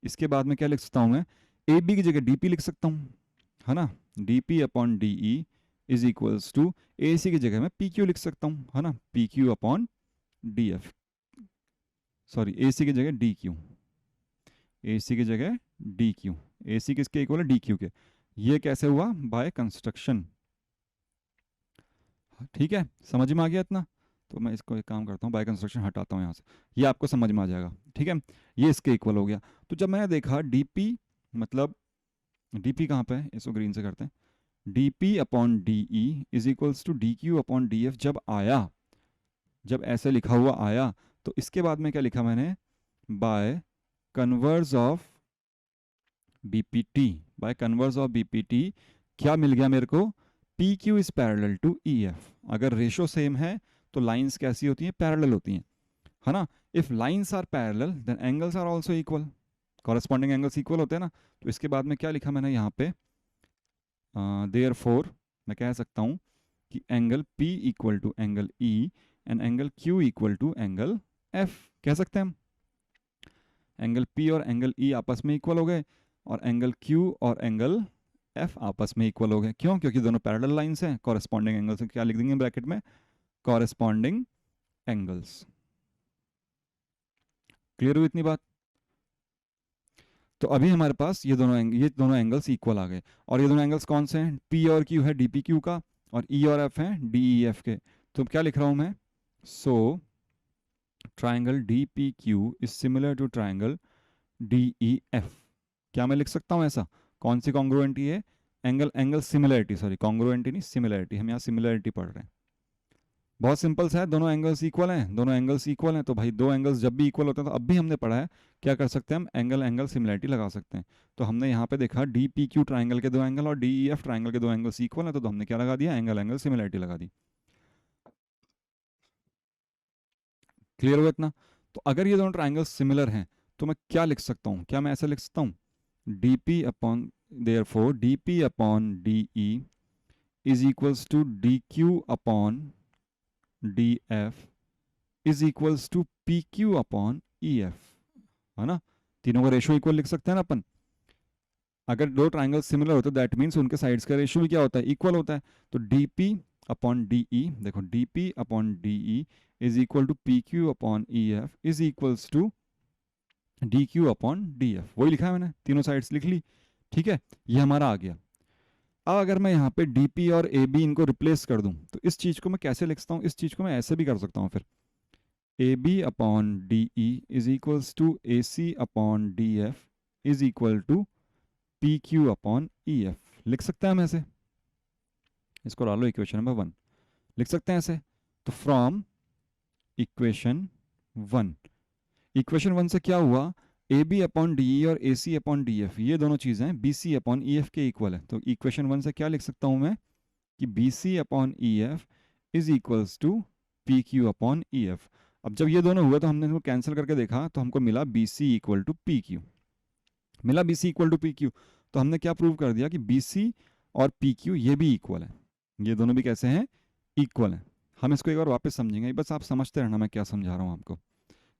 इसके बाद में क्या लिख सकता हूँ मैं? ए बी की जगह डी पी लिख सकता हूँ, है ना। D P upon D E is equals to A C की जगह मैं पी क्यू लिख सकता हूँ, है ना। P Q upon D F, sorry A C की जगह डी क्यू, ए सी की जगह डी क्यू। ए सी किसके इक्वल है? डी क्यू के। ये कैसे हुआ? By construction. ठीक है, समझ में आ गया इतना? तो मैं इसको एक काम करता हूँ, बाय कंस्ट्रक्शन हटाता हूँ यहाँ से, ये आपको समझ में आ जाएगा। ठीक है, ये इसके इक्वल हो गया। तो जब मैंने देखा डी पी, मतलब डी पी कहाँ पे है, इसको ग्रीन से करते हैं। D P upon D E is equals to D Q upon D F जब आया, जब ऐसे लिखा हुआ आया, तो इसके बाद में क्या लिखा मैंने? By converse of BPT. By converse of BPT क्या मिल गया मेरे को? P Q is parallel to E F. अगर रेशो सेम है तो लाइंस कैसी होती हैं? पैरेलल होती हैं, है ना। If lines are parallel then angles are also equal, corresponding angles equal होते हैं ना। तो इसके बाद में क्या लिखा मैंने यहाँ पे? देयरफॉर मैं कह सकता हूँ कि angle P equal to angle E and angle Q equal to angle F। कह सकते हैं हम एंगल P और एंगल E आपस में इक्वल हो गए और एंगल Q और एंगल F आपस में इक्वल हो गए। क्यों? क्योंकि दोनों पैरेलल लाइंस हैं। कॉरेस्पॉन्डिंग एंगल्स क्या लिख देंगे ब्रैकेट में? Corresponding angles. क्लियर हुई इतनी बात? तो अभी हमारे पास ये दोनों एंगल्स इक्वल आ गए। और ये दोनों एंगल्स कौन से हैं? P और Q है DPQ का, और E और F है DEF के। तो क्या लिख रहा हूं मैं? So triangle DPQ is similar to triangle DEF। क्या मैं लिख सकता हूं ऐसा? कौन सी कॉन्ग्रुएंटी है? एंगल सिमिलरिटी, सॉरी कॉन्ग्रुएंटी नहीं, सिमिलरिटी। हम यहाँ सिमिलरिटी पढ़ रहे हैं। बहुत सिंपल सा है, दोनों एंगल्स इक्वल हैं, दोनों एंगल्स इक्वल हैं, तो भाई दो एंगल्स जब भी इक्वल होते हैं, तो अब भी हमने पढ़ा है क्या कर सकते हैं हम? एंगल सिमिलरिटी लगा सकते हैं। तो हमने यहाँ पे देखा डी पी क्यू ट्राइंगल के दो एंगल और डी ई एफ ट्राइंगल के दो एंगल्स इक्वल हैं, तो हमने क्या लगा दिया? एंगल सिमिलरिटी लगा दी। क्लियर हुआ इतना? तो अगर ये दोनों ट्राइंगल्स सिमिलर हैं तो मैं क्या लिख सकता हूँ? क्या मैं ऐसा लिख सकता हूँ? D P upon, therefore D P upon D E is equals to D Q upon D F is equals to P Q upon E F, है ना। तीनों का रेशियो इक्वल लिख सकते हैं ना अपन। अगर दो ट्राइंगल सिमिलर होते दैट मीन्स उनके साइड्स का रेशियो क्या होता है? इक्वल होता है। तो D P upon D E, देखो D P upon D E is equal to P Q upon E F is equals to D Q upon D F. वही लिखा है मैंने, तीनों साइड्स लिख ली। ठीक है, ये हमारा आ गया। अब अगर मैं यहाँ पे डी पी और ए बी इनको रिप्लेस कर दूँ तो इस चीज़ को मैं कैसे लिख सकता हूँ, इस चीज़ को मैं ऐसे भी कर सकता हूँ फिर, A B upon D E is equals to A C upon D F is equal to P Q upon E F. लिख सकते हैं हम ऐसे, इसको डालो इक्वेशन नंबर 1, लिख सकते हैं ऐसे। तो फ्रॉम इक्वेशन 1, इक्वेशन 1 से क्या हुआ, A B upon D E और A C upon D F ये दोनों चीज़ें B C upon E F के इक्वल है। तो इक्वेशन 1 से क्या लिख सकता हूँ मैं कि B C upon E F is equals to P Q upon E F. अब जब ये दोनों हुए तो हमने इनको कैंसिल करके देखा तो हमको मिला B C equal to P Q, मिला B C equal to P Q. तो हमने क्या प्रूव कर दिया कि बी सी और पी क्यू ये भी इक्वल है, ये दोनों भी कैसे हैं, इक्वल हैं। हम इसको एक बार वापस समझेंगे, बस आप समझते रहना मैं क्या समझा रहा हूँ आपको।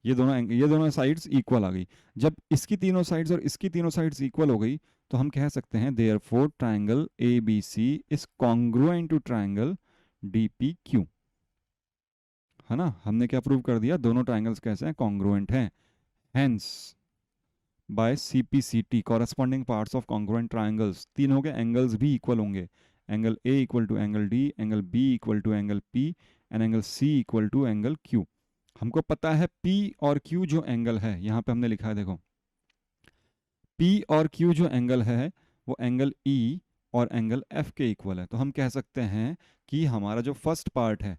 ये दोनों साइड्स इक्वल आ गई। जब इसकी तीनों साइड्स और इसकी तीनों साइड्स इक्वल हो गई तो हम कह सकते हैं therefore triangle A B C is congruent to triangle D P Q, है ना। हमने क्या प्रूव कर दिया, दोनों ट्रायंगल्स कैसे हैं, कॉन्ग्रुएंट हैं। Hence by CPCT corresponding parts of congruent triangles, तीनों के एंगल्स भी इक्वल होंगे। Angle A equal to angle D, angle B equal to angle P and angle C equal to angle Q. हमको पता है P और Q जो angle है, यहाँ पे हमने लिखा है देखो, P और Q जो एंगल है वो एंगल E और एंगल F के इक्वल है। तो हम कह सकते हैं कि हमारा जो फर्स्ट पार्ट है,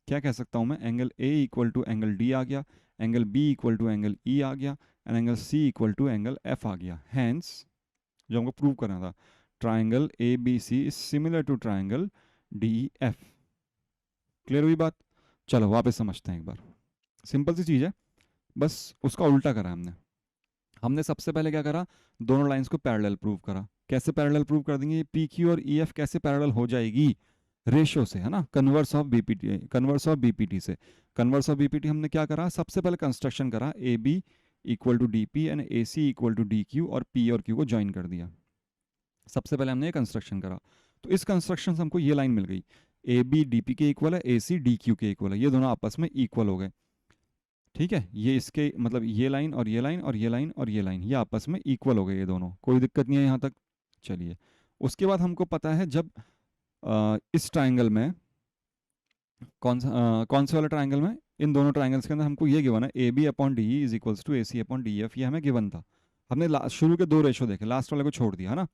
क्या कह सकता हूँ मैं, angle A equal to angle D आ गया, angle B equal to angle E आ गया and angle C equal to angle F आ गया। हैंस जो हमको प्रूव करना था, triangle ABC is similar to triangle DEF। Clear हुई बात। चलो वापस समझते हैं एक बार, सिंपल सी चीज़ है, बस उसका उल्टा करा हमने। हमने सबसे पहले क्या करा, दोनों लाइंस को पैरेलल प्रूव करा। कैसे पैरेलल प्रूव कर देंगे, पी क्यू और ई एफ कैसे पैरेलल हो जाएगी, रेशो से, है ना, converse of BPT, converse of BPT से। कन्वर्स ऑफ बीपीटी हमने क्या करा, सबसे पहले कंस्ट्रक्शन करा, A B equal to D P and A C equal to D Q, और पी और क्यू को ज्वाइन कर दिया। सबसे पहले हमने ये कंस्ट्रक्शन करा, तो इस कंस्ट्रक्शन से हमको ये लाइन मिल गई, ए बी डी पी के इक्वल है, ए सी डी क्यू के इक्वल है, ये दोनों आपस में इक्वल हो गए। ठीक है, ये इसके मतलब ये लाइन और ये लाइन और ये लाइन और ये लाइन ये आपस में इक्वल हो गए, ये दोनों, कोई दिक्कत नहीं है यहाँ तक। चलिए, उसके बाद हमको पता है जब इस ट्राइंगल में कौन से वाले ट्राइंगल में, इन दोनों ट्राइंगल्स के अंदर हमको ये गिवन है, A B upon D E is equals to A C upon D F, ये हमें गिवन था। हमने शुरू के दो रेशो देखे, लास्ट वाले को छोड़ दिया, है ना।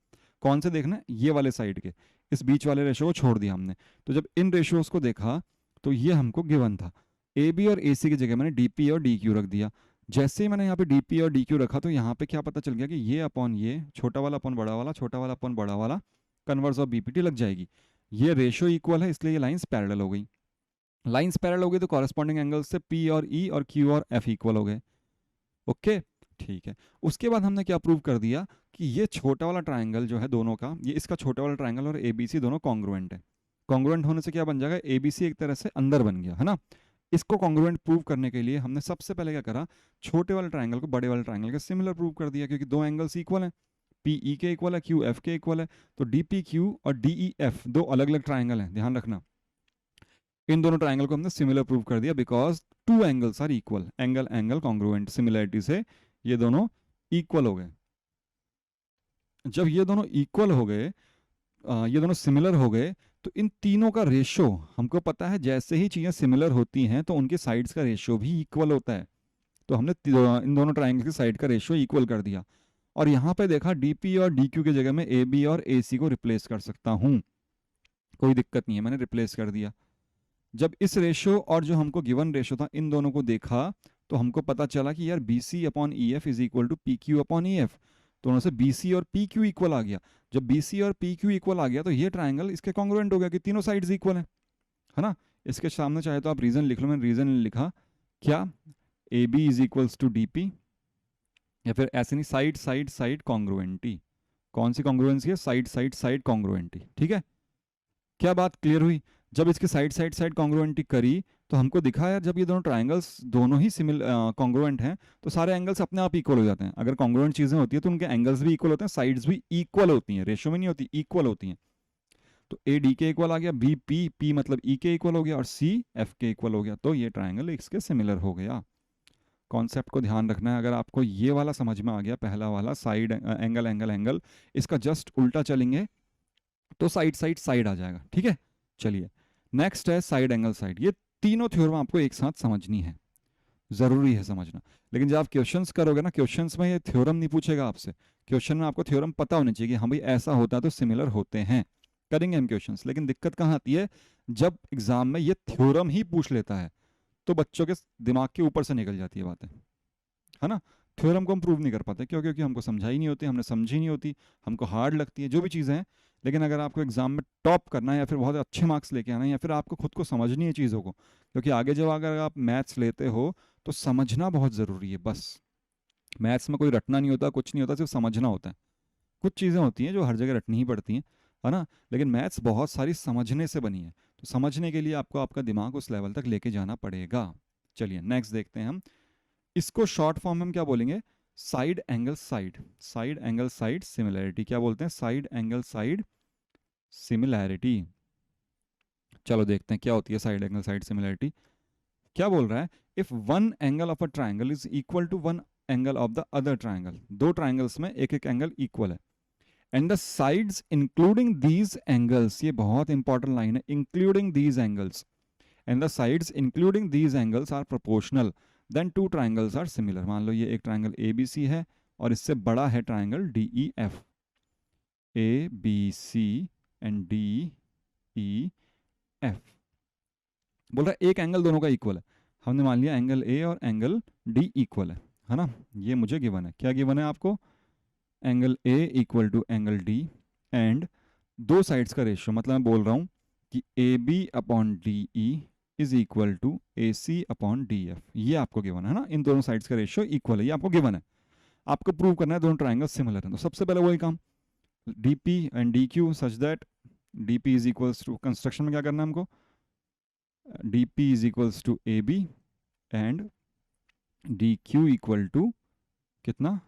कौन से देखना है, ये वाले साइड के, इस बीच वाले रेशो को छोड़ दिया हमने। तो जब इन रेशोज को देखा तो ये हमको गिवन था, ए बी और ए सी की जगह मैंने डी पी और डी क्यू रख दिया। जैसे ही मैंने यहाँ पे डी पी और डी क्यू रखा तो यहाँ पे क्या पता चल गया कि ये अपॉन ये, छोटा वाला अपॉन बड़ा वाला, छोटा वाला अपॉन बड़ा वाला, कन्वर्स ऑफ बीपीटी लग जाएगी। ये रेशो इक्वल है इसलिए ये लाइंस पैरेलल हो गई। लाइंस पैरेलल हो गई तो कॉरेस्पॉन्डिंग एंगल से पी और ई और क्यू और एफ इक्वल हो गए। ओके, ठीक है। उसके बाद हमने क्या प्रूव कर दिया कि ये छोटा वाला ट्राइंगल जो है दोनों का, ये इसका छोटा वाला ट्राइंगल और एबीसी दोनों कॉन्ग्रुएंट है। कॉन्ग्रुएंट होने से क्या बन जाएगा, एबीसी एक तरह से अंदर बन गया, है ना। इसको कॉन्ग्रुएंट प्रूव करने के लिए हमने सबसे पहले क्या करा, छोटे वाले ट्राइंगल को बड़े वाले ट्राइंगल के सिमिलर प्रूव कर दिया, क्योंकि दो एंगल्स इक्वल हैं, पी ई के इक्वल है, क्यू एफ के इक्वल है। तो डी पी क्यू और डी ई एफ दो अलग अलग ट्राइंगल हैं, ध्यान रखना। इन दोनों ट्राइंगल को हमने सिमिलर प्रूव कर दिया because two angles are equal, angle angle congruent, similarity से ये दोनों इक्वल हो गए। जब ये दोनों इक्वल हो गए, ये दोनों सिमिलर हो गए, तो इन तीनों का रेशो हमको पता है, जैसे ही चीज़ें सिमिलर होती हैं तो उनके साइड्स का रेशो भी इक्वल होता है। तो हमने इन दोनों ट्राइंगल की साइड का रेशो इक्वल कर दिया, और यहाँ पे देखा डीपी और डीक्यू की जगह में ए बी और ए सी को रिप्लेस कर सकता हूँ, कोई दिक्कत नहीं है, मैंने रिप्लेस कर दिया। जब इस रेशो और जो हमको गिवन रेशो था इन दोनों को देखा तो हमको पता चला कि यार B C upon E F is equal to P Q upon E F, तो उनसे बी सी और पी क्यू इक्वल आ गया। जब बी सी और पी क्यू इक्वल आ गया तो ये ट्राइंगल इसके कॉन्ग्रुएंट हो गया कि तीनों साइड्स इक्वल है ना। इसके सामने चाहे तो आप रीजन लिख लो, मैंने रीजन लिखा क्या, A B is equals to D P, या फिर ऐसे नहीं, साइड साइड साइड कॉन्ग्रुएंटी। कौन सी कॉन्ग्रुएंसी है, साइड साइड साइड कॉन्ग्रुएंटी। ठीक है, क्या बात क्लियर हुई। जब इसके साइड साइड साइड कॉन्ग्रुएंटी करी तो हमको दिखा यार, जब ये दोनों ट्राइंगल्स दोनों ही कॉन्ग्रुएंट हैं तो सारे एंगल्स अपने आप इक्वल हो जाते हैं। अगर कॉन्ग्रुएंट चीज़ें होती है तो उनके एंगल्स भी इक्वल होते हैं, साइड्स भी इक्वल होती हैं, रेशो में नहीं होती, इक्वल होती हैं। तो ए डी के इक्वल आ गया, बी पी, पी मतलब ई के इक्वल हो गया, और सी एफ के इक्वल हो गया, तो ये ट्राइंगल इसके सिमिलर हो गया। कॉन्सेप्ट को ध्यान रखना है। अगर आपको ये वाला समझ में आ गया, पहला वाला साइड एंगल एंगल एंगल, इसका जस्ट उल्टा चलेंगे तो साइड साइड साइड आ जाएगा। ठीक है, चलिए नेक्स्ट है साइड एंगल साइड। ये तीनों थ्योरम आपको एक साथ समझनी है, जरूरी है समझना। लेकिन जब आप क्वेश्चंस करोगे ना, क्वेश्चंस में ये थ्योरम नहीं पूछेगा आपसे, क्वेश्चन में आपको थ्योरम पता होना चाहिए कि हाँ भाई ऐसा होता है तो सिमिलर होते हैं, करेंगे हम क्वेश्चंस। लेकिन दिक्कत कहाँ आती है, जब एग्जाम में ये थ्योरम ही पूछ लेता है तो बच्चों के दिमाग के ऊपर से निकल जाती है बातें, है ना। थ्योरम को हम प्रूव नहीं कर पाते, क्यों? क्योंकि हमको समझाई नहीं होती, हमने समझी नहीं होती, हमको हार्ड लगती है, जो भी चीज़ें हैं। लेकिन अगर आपको एग्जाम में टॉप करना है या फिर बहुत अच्छे मार्क्स लेके आना है, या फिर आपको खुद को समझनी है चीज़ों को, क्योंकि आगे जब अगर आप मैथ्स लेते हो तो समझना बहुत ज़रूरी है। बस मैथ्स में कोई रटना नहीं होता, कुछ नहीं होता, सिर्फ समझना होता है। कुछ चीज़ें होती हैं जो हर जगह रटनी ही पड़ती हैं, है ना। लेकिन मैथ्स बहुत सारी समझने से बनी है, तो समझने के लिए आपको आपका दिमाग उस लेवल तक लेके जाना पड़ेगा। चलिए नेक्स्ट देखते हैं हम। इसको शॉर्ट फॉर्म में हम क्या बोलेंगे, side angle side. Side angle side similarity क्या बोलते हैं, साइड एंगल साइड सिमिलैरिटी। चलो देखते हैं क्या होती है साइड एंगल साइड सिमिलैरिटी। क्या बोल रहा है, if one angle of a triangle is equal to one angle of the other triangle, दो ट्राइंगल्स में एक एक एंगल इक्वल है, and the sides including these angles, ये बहुत इंपॉर्टेंट लाइन है, including these angles, and the sides including these angles are proportional, then two triangles are similar. मान लो ये एक ट्राइंगल ए बी सी है और इससे बड़ा है triangle D E F, A B C and D E F. बोल रहा है एक एंगल दोनों का इक्वल है, हमने मान लिया एंगल ए और एंगल डी इक्वल है ना। ये मुझे गिवन है, क्या गिवन है आपको, angle A equal to angle D, and दो साइड्स का रेशियो, मतलब मैं बोल रहा हूँ कि A B upon D E is equal to A C upon D F, ये आपको गिवन है ना। इन दोनों साइड्स का रेशियो इक्वल है, ये आपको गिवन है। आपको प्रूव करना है दोनों ट्राइंगल सिमिलर हैं, तो सबसे पहले वही काम, D P and D Q such that D P is equals to, construction में क्या करना है हमको, D P is equals to A B and D Q equal to कितना,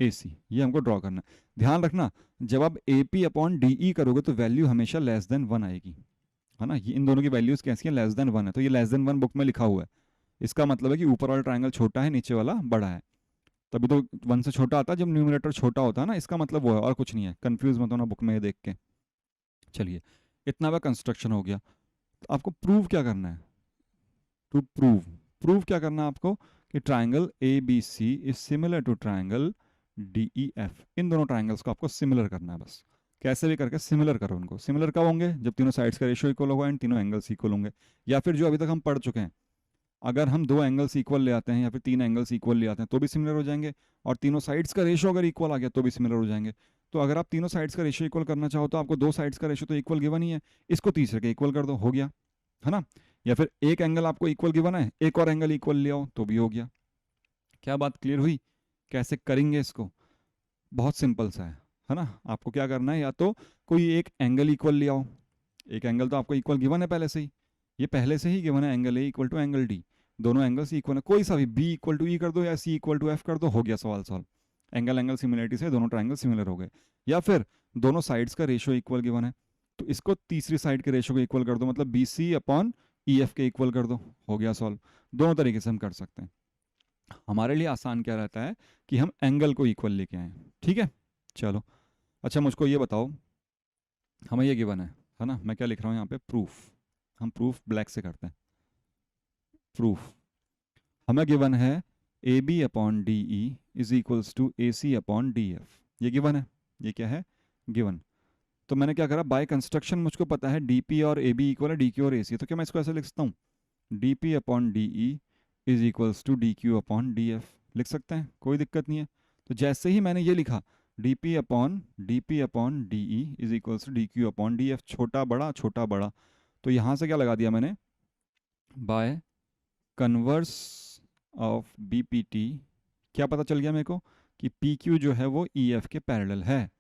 ए सी, ये हमको ड्रॉ करना है। ध्यान रखना जब आप ए पी अपॉन डी ई करोगे तो वैल्यू हमेशा लेस देन वन आएगी, है ना। ये इन दोनों की वैल्यूज कैसी हैं, लेस देन वन है, तो ये लेस देन वन बुक में लिखा हुआ है। इसका मतलब है कि ऊपर वाला ट्राइंगल छोटा है, नीचे वाला बड़ा है, तभी तो वन से छोटा आता है जब न्यूमरेटर छोटा होता है ना, इसका मतलब वो है, और कुछ नहीं है। कंफ्यूज मत होना बुक में ये देख के। चलिए इतना वह कंस्ट्रक्शन हो गया, तो आपको प्रूव क्या करना है, टू प्रूव, प्रूव क्या करना है आपको, कि triangle A B C is similar to triangle D E F. इन दोनों ट्राइंगल्स को आपको सिमिलर करना है, बस कैसे भी करके सिमिलर करो उनको। सिमिलर कब होंगे, जब तीनों साइड्स का रेशियो इक्वल होगा एंड तीनों एंगल्स इक्वल होंगे, या फिर जो अभी तक हम पढ़ चुके हैं, अगर हम दो एंगल्स इक्वल ले आते हैं या फिर तीन एंगल्स इक्वल ले आते हैं तो भी सिमिलर हो जाएंगे, और तीनों साइड्स का रेशियो अगर इक्वल आ गया तो भी सिमिलर हो जाएंगे। तो अगर आप तीनों साइड्स का रेशियो इक्वल करना चाहो तो आपको दो साइड्स का रेशियो तो इक्वल गिवन ही है, इसको तीसरे के इक्वल कर दो, हो गया, है ना। या फिर एक एंगल आपको इक्वल गिवन है, एक और एंगल इक्वल ले आओ तो भी हो गया। क्या बात क्लियर हुई, कैसे करेंगे इसको, बहुत सिंपल सा है ना। आपको क्या करना है, या तो कोई एक एंगल इक्वल ले आओ, एक एंगल तो आपको इक्वल गिवन है पहले से ही, ये पहले से ही गिवन है, angle A equal to angle D, दोनों एंगल्स इक्वल है, कोई सा भी, बी इक्वल टू ई कर दो या सी इक्वल टू एफ कर दो, हो गया सवाल सॉल्व। एंगल एंगल सिमिलरिटी से दोनों ट्राइंगल सिमिलर हो गए। या फिर दोनों साइड्स का रेशियो इक्वल गिवन है, तो इसको तीसरी साइड के रेशियो को इक्वल कर दो, मतलब B C upon E F के इक्वल कर दो, हो गया सॉल्व। दोनों तरीके से हम कर सकते हैं। हमारे लिए आसान क्या रहता है कि हम एंगल को इक्वल लेके आए, ठीक है। चलो अच्छा मुझको ये बताओ, हमें ये गिवन है ना, मैं क्या लिख रहा हूँ यहाँ पे, प्रूफ। हम प्रूफ ब्लैक से करते हैं। प्रूफ हमें गिवन है A B upon D E is equals to A C upon D F, ये गिवन है, ये क्या है, गिवन। तो मैंने क्या करा, बाय कंस्ट्रक्शन मुझको पता है डी पी और ए बी इक्वल है डी क्यू और ए सी, तो क्या मैं इसको ऐसे लिख सकता हूँ, D P upon D E is equals to D Q upon D F, लिख सकते हैं, कोई दिक्कत नहीं है। तो जैसे ही मैंने ये लिखा D P upon D E is equals to D Q upon D F, छोटा बड़ा, तो यहाँ से क्या लगा दिया मैंने, by converse of B P T, क्या पता चल गया मेरे को कि पी क्यू जो है वो ई एफ के पैरेलल है,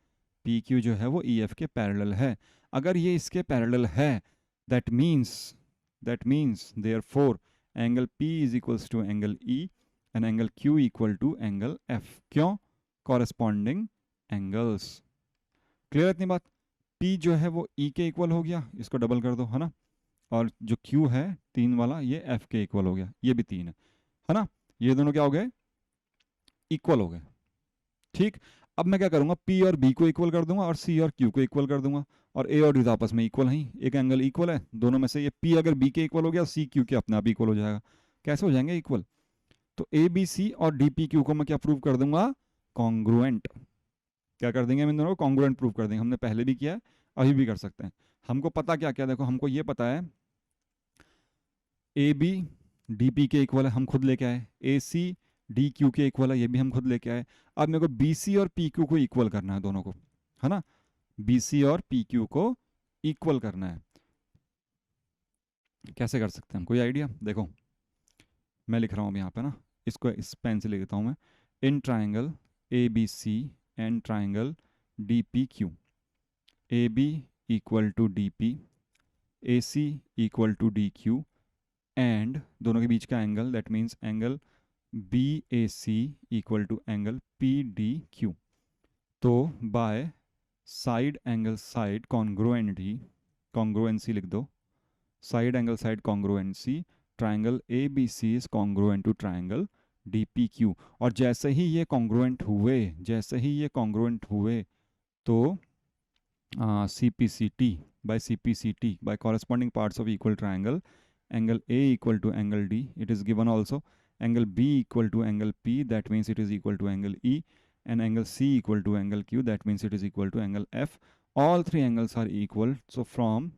पी क्यू जो है वो ई एफ के पैरेलल है। अगर ये इसके पैरेलल है, that means therefore angle P is equals to angle E and angle Q equal to angle F। क्यों, कॉरेस्पॉन्डिंग एंगल्स। क्लियर इतनी बात, P जो है वो E के इक्वल हो गया, इसको डबल कर दो, है ना, और जो Q है तीन वाला ये F के इक्वल हो गया, ये भी तीन है ना। ये दोनों क्या हो गए, इक्वल हो गए। ठीक, अब मैं क्या करूंगा, P और B को इक्वल कर दूंगा और C और Q को इक्वल कर दूंगा, और A और D तो आपस में इक्वल हैं, एक एंगल इक्वल है दोनों में से। ये P अगर B के इक्वल हो गया, C Q के अपने आप इक्वल हो जाएगा। कैसे हो जाएंगे इक्वल, तो ABC और DPQ को मैं क्या प्रूव कर दूंगा, कॉन्ग्रुएंट। क्या कर देंगे हम इन दोनों को, कॉन्ग्रुएंट प्रूव कर देंगे। हमने पहले भी किया है, अभी भी कर सकते हैं। हमको पता क्या क्या, देखो हमको ये पता है AB DP के इक्वल है, हम खुद लेके आए। AC DQ के इक्वल है, ये भी हम खुद लेके आए। अब मेरे को BC और PQ को इक्वल करना है दोनों को, है ना। BC और PQ को इक्वल करना है। कैसे कर सकते हैं हम, कोई आइडिया? देखो मैं लिख रहा हूँ अब यहाँ पे ना, इसको इस पेन से लिख देता हूँ मैं। In triangle ABC and triangle DPQ, AB equal to DP, AC equal to DQ, and दोनों के बीच का angle, that means angle BAC equal to angle PDQ। तो by side angle side congruenty, congruency लिख दो, side angle side congruency, triangle ABC is congruent to triangle DPQ। और जैसे ही ये कॉन्ग्रुएंट हुए, जैसे ही ये कॉन्ग्रुएंट हुए, तो CPCT by CPCT by corresponding parts of equal triangle, angle A equal to angle D, it is given also, angle B equal to angle P, that means it is equal to angle E, and angle C equal to angle Q, that means it is equal to angle F. All three angles are equal, so from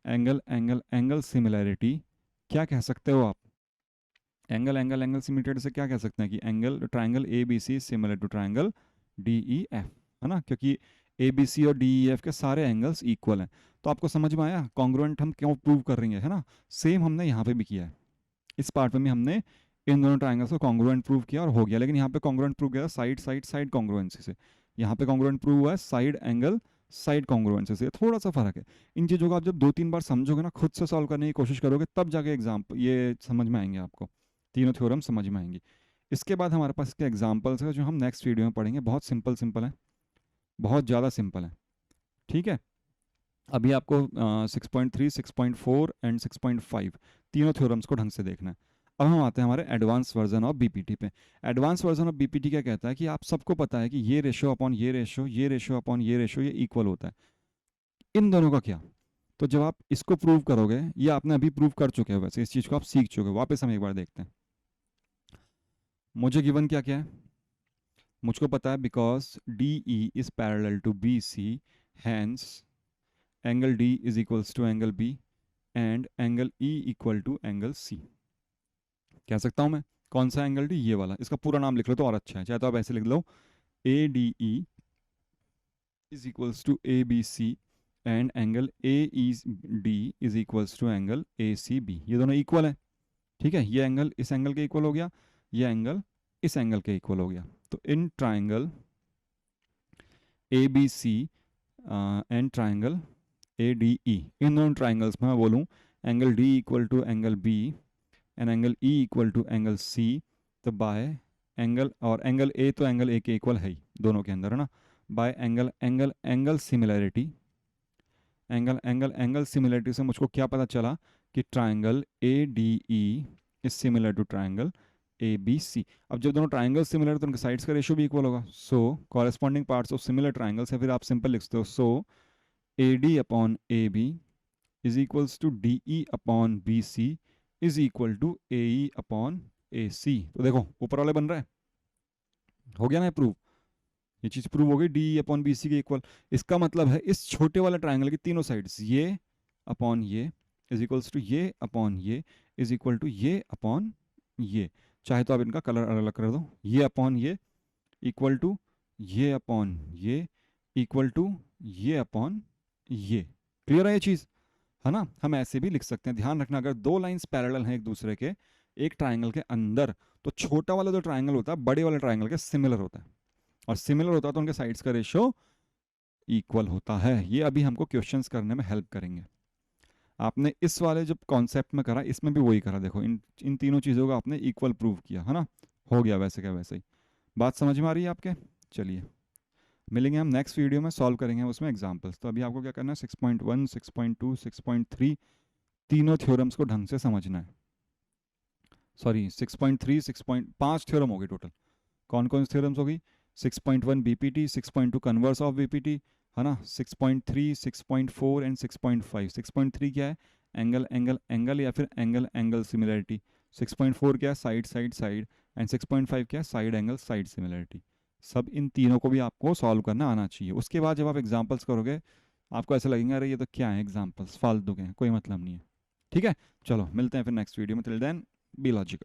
angle similarity क्या कह सकते हो आप, angle similarity से क्या कह सकते हैं कि angle triangle ABC similar to triangle DEF, है ना, क्योंकि ABC और DEF के सारे एंगल्स इक्वल हैं। तो आपको समझ में आया कॉन्ग्रुएंट हम क्यों प्रूव कर रही है ना। सेम हमने यहाँ पे भी किया है, इस पार्ट में भी हमने इन दोनों ट्राइंगल्स को कॉन्ग्रुएंट प्रूव किया और हो गया। लेकिन यहाँ पे कॉन्ग्रुएंट प्रूव किया साइड साइड साइड कॉन्ग्रुएंसी से, यहाँ पे कॉन्ग्रुएंट प्रूव हुआ है साइड एंगल साइड कॉन्ग्रुएंसी से, थोड़ा सा फर्क है। इन चीज़ों को आप जब 2-3 बार समझोगे ना, खुद से सॉल्व करने की कोशिश करोगे, तब जाके एग्जाम ये समझ में आएंगे आपको, तीनों थ्योरम समझ में आएंगी। इसके बाद हमारे पास इसके एग्जाम्पल्स है जो हम नेक्स्ट वीडियो में पढ़ेंगे। बहुत सिंपल सिंपल है, बहुत ज़्यादा सिंपल है। ठीक है, अभी आपको 6.3, 6.4 एंड 6.5 तीनों थ्योरम्स को ढंग से देखना है। अब हम आते हैं हमारे एडवांस वर्जन ऑफ बीपीटी पे। एडवांस वर्जन ऑफ बीपीटी क्या कहता है कि आप सबको पता है कि ये रेशो अपॉन ये रेशो, ये रेशो अपॉन ये रेशो, ये इक्वल होता है। इन दोनों का क्या, तो जब आप इसको प्रूव करोगे, ये आपने अभी प्रूव कर चुके हो, वैसे इस चीज़ को आप सीख चुके हो, वापस हम एक बार देखते हैं। मुझे गिवन क्या क्या है, मुझको पता है because DE is parallel to BC, hence angle D is equals to angle B and angle E equal to angle C। कह सकता हूँ मैं कौन सा एंगल D, ये वाला। इसका पूरा नाम लिख लो तो और अच्छा है, चाहे तो आप ऐसे लिख लो ADE is equals to ABC and angle AED is equals to angle ACB। ये दोनों इक्वल है, ठीक है। ये एंगल इस एंगल के इक्वल हो गया, ये एंगल इस एंगल के इक्वल हो गया। तो इन triangle ABC and triangle ADE, इन दोनों ट्राइंगल्स में मैं बोलूँ angle D equal to angle B and angle E equal to angle C, तो बाय एंगल, और एंगल A तो एंगल A के इक्वल है ही दोनों के अंदर, है ना। By angle angle angle similarity, angle similarity से मुझको क्या पता चला कि triangle ADE is similar to triangle ABC। अब जब दोनों ट्राइंगल सिमिलर तो उनके साइड्स का रेशियो भी इक्वल होगा। So corresponding parts of similar triangles है, फिर आप सिंपल लिखते हो। So AD upon AB is equals to DE upon BC is equal to AE upon AC। तो देखो ऊपर वाले बन रहा है, हो गया ना प्रूव, ये चीज़ प्रूव हो गई DE अपॉन BC के इक्वल। इसका मतलब है इस छोटे वाले ट्राइंगल की तीनों साइड्स, ये अपॉन ये इज इक्वल्स टू ये अपॉन ये इज इक्वल टू ये अपॉन ये। चाहे तो आप इनका कलर अलग अलग कर दो, ये अपॉन ये इक्वल टू ये अपॉन ये इक्वल टू ये अपॉन ये। क्लियर है ये चीज़, है ना। हम ऐसे भी लिख सकते हैं, ध्यान रखना अगर दो लाइंस पैरेलल हैं एक दूसरे के एक ट्राइंगल के अंदर, तो छोटा वाला जो ट्राइंगल होता है बड़े वाले ट्राइंगल के सिमिलर होता है, और सिमिलर होता है तो उनके साइड्स का रेशियो इक्वल होता है। ये अभी हमको क्वेश्चंस करने में हेल्प करेंगे। आपने इस वाले जब कॉन्सेप्ट में करा, इसमें भी वही करा। देखो इन इन तीनों चीज़ों को आपने इक्वल प्रूव किया, है ना, हो गया वैसे क्या वैसे ही। बात समझ में आ रही है आपके? चलिए मिलेंगे हम नेक्स्ट वीडियो में, सॉल्व करेंगे उसमें एग्जांपल्स। तो अभी आपको क्या करना है, 6.1, 6.2, 6.3 तीनों थ्योरम्स को ढंग से समझना है। सॉरी 6.3 6.5 थ्योरम होगी टोटल। कौन कौन सी थ्योरम्स होगी? 6.1 बीपीटी, 6.2 कन्वर्स ऑफ बीपीटी, है ना, 6.3 6.4 एंड 6.5। 6.3 क्या है? एंगल एंगल एंगल या फिर एंगल एंगल सिमिलरिटी। 6.4 क्या है? Side side side. एंड 6.5 क्या है? Side angle side similarity. सब इन तीनों को भी आपको सॉल्व करना आना चाहिए। उसके बाद जब आप एग्जाम्पल्स करोगे आपको ऐसा लगेगा अरे ये तो क्या है, एग्जाम्पल्स फालतू के हैं, कोई मतलब नहीं है। ठीक है, चलो मिलते हैं फिर नेक्स्ट वीडियो में। Till then be logical.